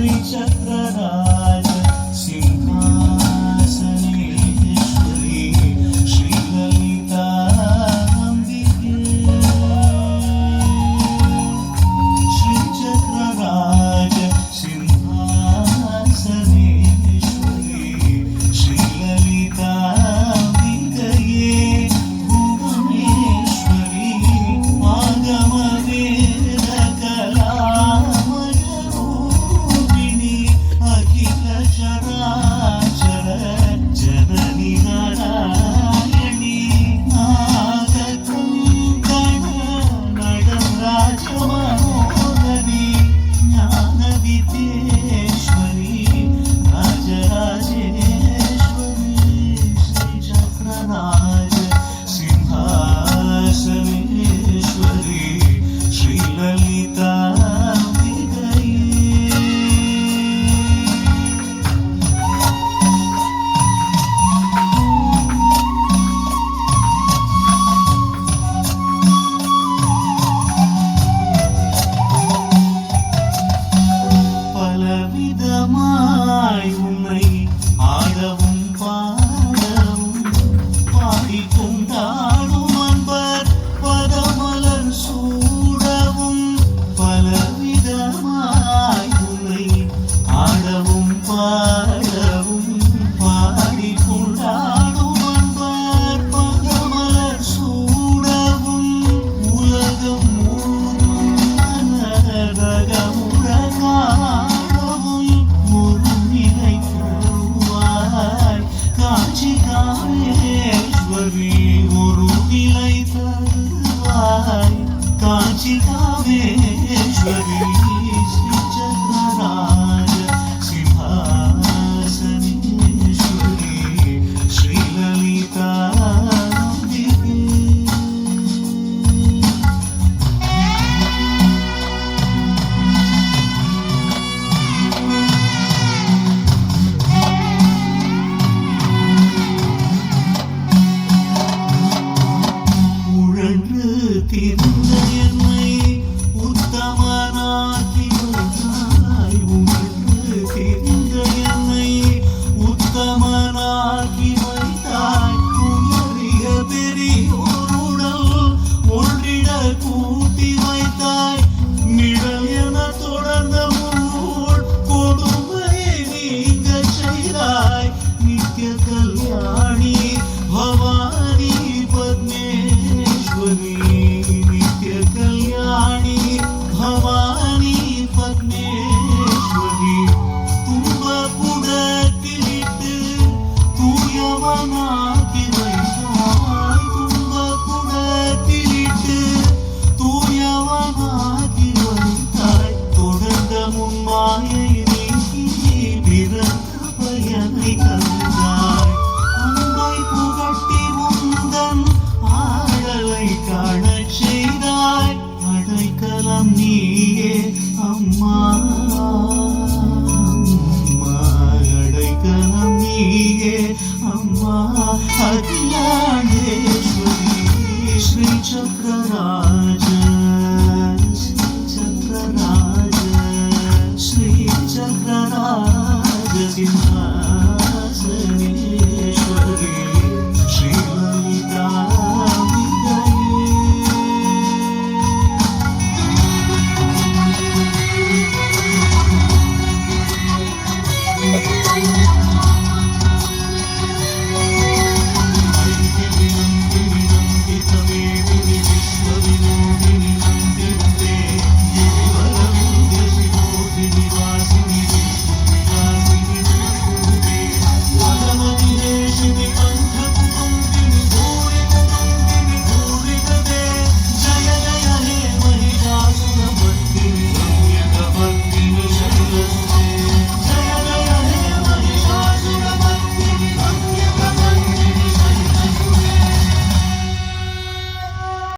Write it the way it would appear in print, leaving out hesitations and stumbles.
चक्रराज सिंहासनेश्वरी श्रीललिता अम्बिके श्रीचक्रराज सिंहासनेश्वरी श्रीललिता अम्बिकये भुवनेश्वरी आगमवेदकला कामेश्वरी श्रीचक्रराज सिंहासनेश्वरी श्रीललिता अम्बिके உழன்று தீர்ந்த என்னை உத்தமனாக்கி வைத்தாய் உழன்று தீர்ந்த என்னை உத்தமனாக்கி வைத்தாய் உயரிய பெரியோருடல் ஒன்றிட கூட்டி வைத்தாய் நிழல் என தொடர்ந்த முன்னோர் கொடுமையை நீங்க செய்தாய் நித்திய கல்யாணி பவானி பத்மேஸ்வரி नित्य कल्याणी भवानी पद्मेश्वरी துன்பகுடத்திலிட்டு தூயவனாக்கி வைத்தாய் துன்பகுடத்திலிட்டு தூயவனாக்கி வைத்தாய் தொடர்ந்த முன்மாயை நீக்கி பிறந்த பயனை தந்தாய் அன்பை புகட்டி முந்தன் ஆடலை காண செய்தாய் அடைக்கலம் நீயே அம்மா